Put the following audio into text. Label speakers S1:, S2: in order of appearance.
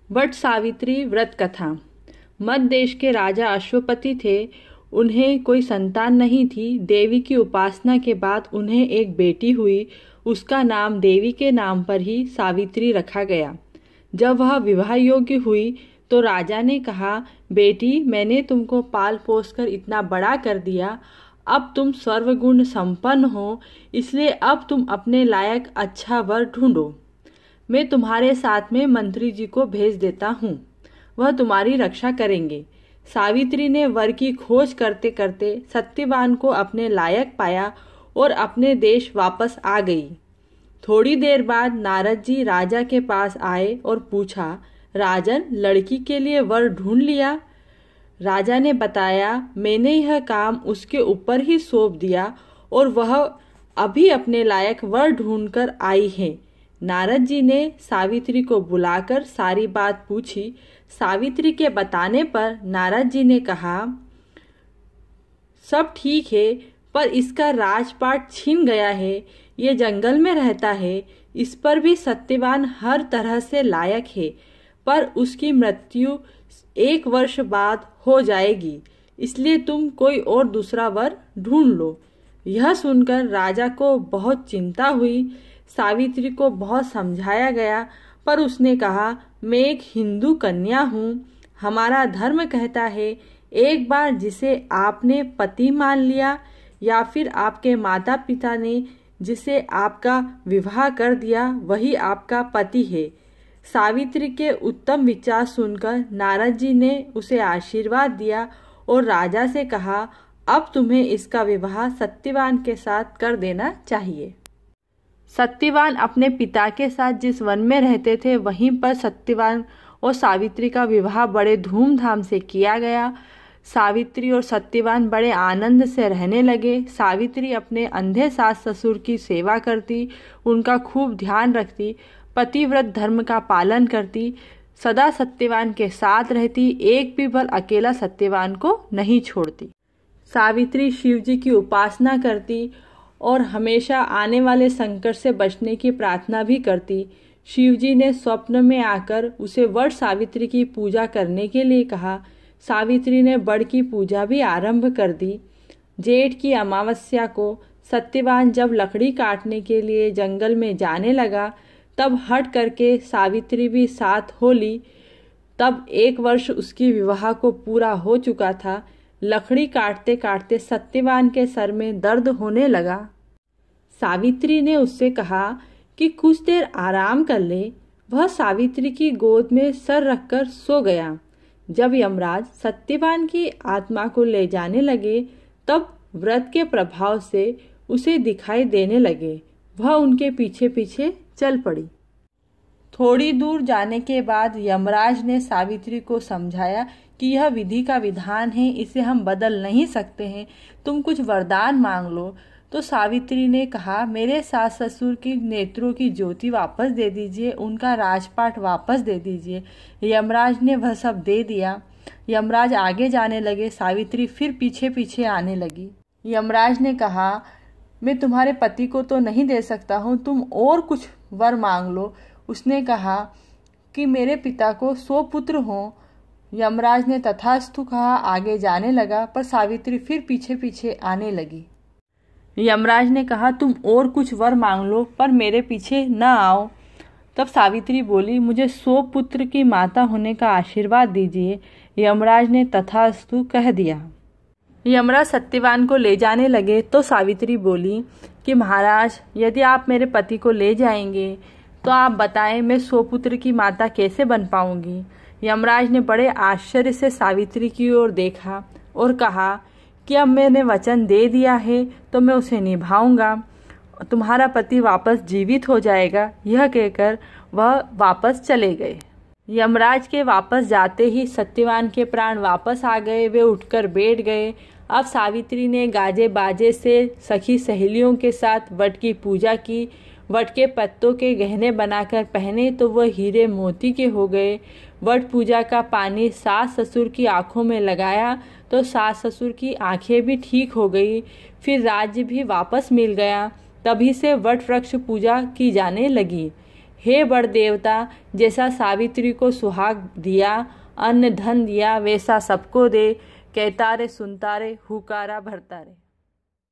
S1: वट सावित्री व्रत कथा। मध्य देश के राजा अश्वपति थे। उन्हें कोई संतान नहीं थी। देवी की उपासना के बाद उन्हें एक बेटी हुई। उसका नाम देवी के नाम पर ही सावित्री रखा गया। जब वह विवाह योग्य हुई तो राजा ने कहा, बेटी, मैंने तुमको पाल पोस कर इतना बड़ा कर दिया। अब तुम सर्वगुण संपन्न हो, इसलिए अब तुम अपने लायक अच्छा वर ढूंढो। मैं तुम्हारे साथ में मंत्री जी को भेज देता हूँ, वह तुम्हारी रक्षा करेंगे। सावित्री ने वर की खोज करते करते सत्यवान को अपने लायक पाया और अपने देश वापस आ गई। थोड़ी देर बाद नारद जी राजा के पास आए और पूछा, राजन, लड़की के लिए वर ढूंढ लिया? राजा ने बताया, मैंने यह काम उसके ऊपर ही सौंप दिया और वह अभी अपने लायक वर ढूंढकर आई है। नारद जी ने सावित्री को बुलाकर सारी बात पूछी। सावित्री के बताने पर नारद जी ने कहा, सब ठीक है, पर इसका राजपाट छिन गया है। ये जंगल में रहता है। इस पर भी सत्यवान हर तरह से लायक है, पर उसकी मृत्यु 1 वर्ष बाद हो जाएगी। इसलिए तुम कोई और दूसरा वर ढूंढ लो। यह सुनकर राजा को बहुत चिंता हुई। सावित्री को बहुत समझाया गया, पर उसने कहा, मैं एक हिंदू कन्या हूँ। हमारा धर्म कहता है, एक बार जिसे आपने पति मान लिया या फिर आपके माता पिता ने जिसे आपका विवाह कर दिया, वही आपका पति है। सावित्री के उत्तम विचार सुनकर नारद जी ने उसे आशीर्वाद दिया और राजा से कहा, अब तुम्हें इसका विवाह सत्यवान के साथ कर देना चाहिए। सत्यवान अपने पिता के साथ जिस वन में रहते थे, वहीं पर सत्यवान और सावित्री का विवाह बड़े धूमधाम से किया गया। सावित्री और सत्यवान बड़े आनंद से रहने लगे। सावित्री अपने अंधे सास ससुर की सेवा करती, उनका खूब ध्यान रखती, पतिव्रत धर्म का पालन करती, सदा सत्यवान के साथ रहती, एक भी पल अकेला सत्यवान को नहीं छोड़ती। सावित्री शिव जी की उपासना करती और हमेशा आने वाले संकट से बचने की प्रार्थना भी करती। शिव जी ने स्वप्न में आकर उसे वट सावित्री की पूजा करने के लिए कहा। सावित्री ने वट की पूजा भी आरंभ कर दी। जेठ की अमावस्या को सत्यवान जब लकड़ी काटने के लिए जंगल में जाने लगा, तब हट करके सावित्री भी साथ हो ली। तब 1 वर्ष उसकी विवाह को पूरा हो चुका था। लकड़ी काटते काटते सत्यवान के सर में दर्द होने लगा। सावित्री ने उससे कहा कि कुछ देर आराम कर ले। वह सावित्री की गोद में सर रखकर सो गया। जब यमराज सत्यवान की आत्मा को ले जाने लगे, तब व्रत के प्रभाव से उसे दिखाई देने लगे। वह उनके पीछे पीछे चल पड़ी। थोड़ी दूर जाने के बाद यमराज ने सावित्री को समझाया कि यह विधि का विधान है, इसे हम बदल नहीं सकते हैं, तुम कुछ वरदान मांग लो। तो सावित्री ने कहा, मेरे सास ससुर की नेत्रों की ज्योति वापस दे दीजिए, उनका राजपाट वापस दे दीजिए। यमराज ने वह सब दे दिया। यमराज आगे जाने लगे। सावित्री फिर पीछे पीछे आने लगी। यमराज ने कहा, मैं तुम्हारे पति को तो नहीं दे सकता हूँ, तुम और कुछ वर मांग लो। उसने कहा कि मेरे पिता को 100 पुत्र हों। यमराज ने तथास्तु कहा, आगे जाने लगा, पर सावित्री फिर पीछे पीछे आने लगी। यमराज ने कहा, तुम और कुछ वर मांग लो, पर मेरे पीछे न आओ। तब सावित्री बोली, मुझे 100 पुत्र की माता होने का आशीर्वाद दीजिए। यमराज ने तथास्तु कह दिया। यमराज सत्यवान को ले जाने लगे तो सावित्री बोली कि महाराज, यदि आप मेरे पति को ले जाएंगे तो आप बताएं, मैं 100 पुत्र की माता कैसे बन पाऊंगी। यमराज ने बड़े आश्चर्य से सावित्री की ओर देखा और कहा कि अब मैंने वचन दे दिया है तो मैं उसे निभाऊंगा। तुम्हारा पति वापस जीवित हो जाएगा। यह कहकर वह वापस चले गए। यमराज के वापस जाते ही सत्यवान के प्राण वापस आ गए। वे उठकर बैठ गए। अब सावित्री ने गाजे बाजे से सखी सहेलियों के साथ वट की पूजा की। वट के पत्तों के गहने बनाकर पहने तो वह हीरे मोती के हो गए। वट पूजा का पानी सास ससुर की आंखों में लगाया तो सास ससुर की आंखें भी ठीक हो गई। फिर राज्य भी वापस मिल गया। तभी से वट वृक्ष पूजा की जाने लगी। हे बड़ देवता, जैसा सावित्री को सुहाग दिया, अन्न धन दिया, वैसा सबको दे। कहता रे सुनता रे, हुकारा भरता रे।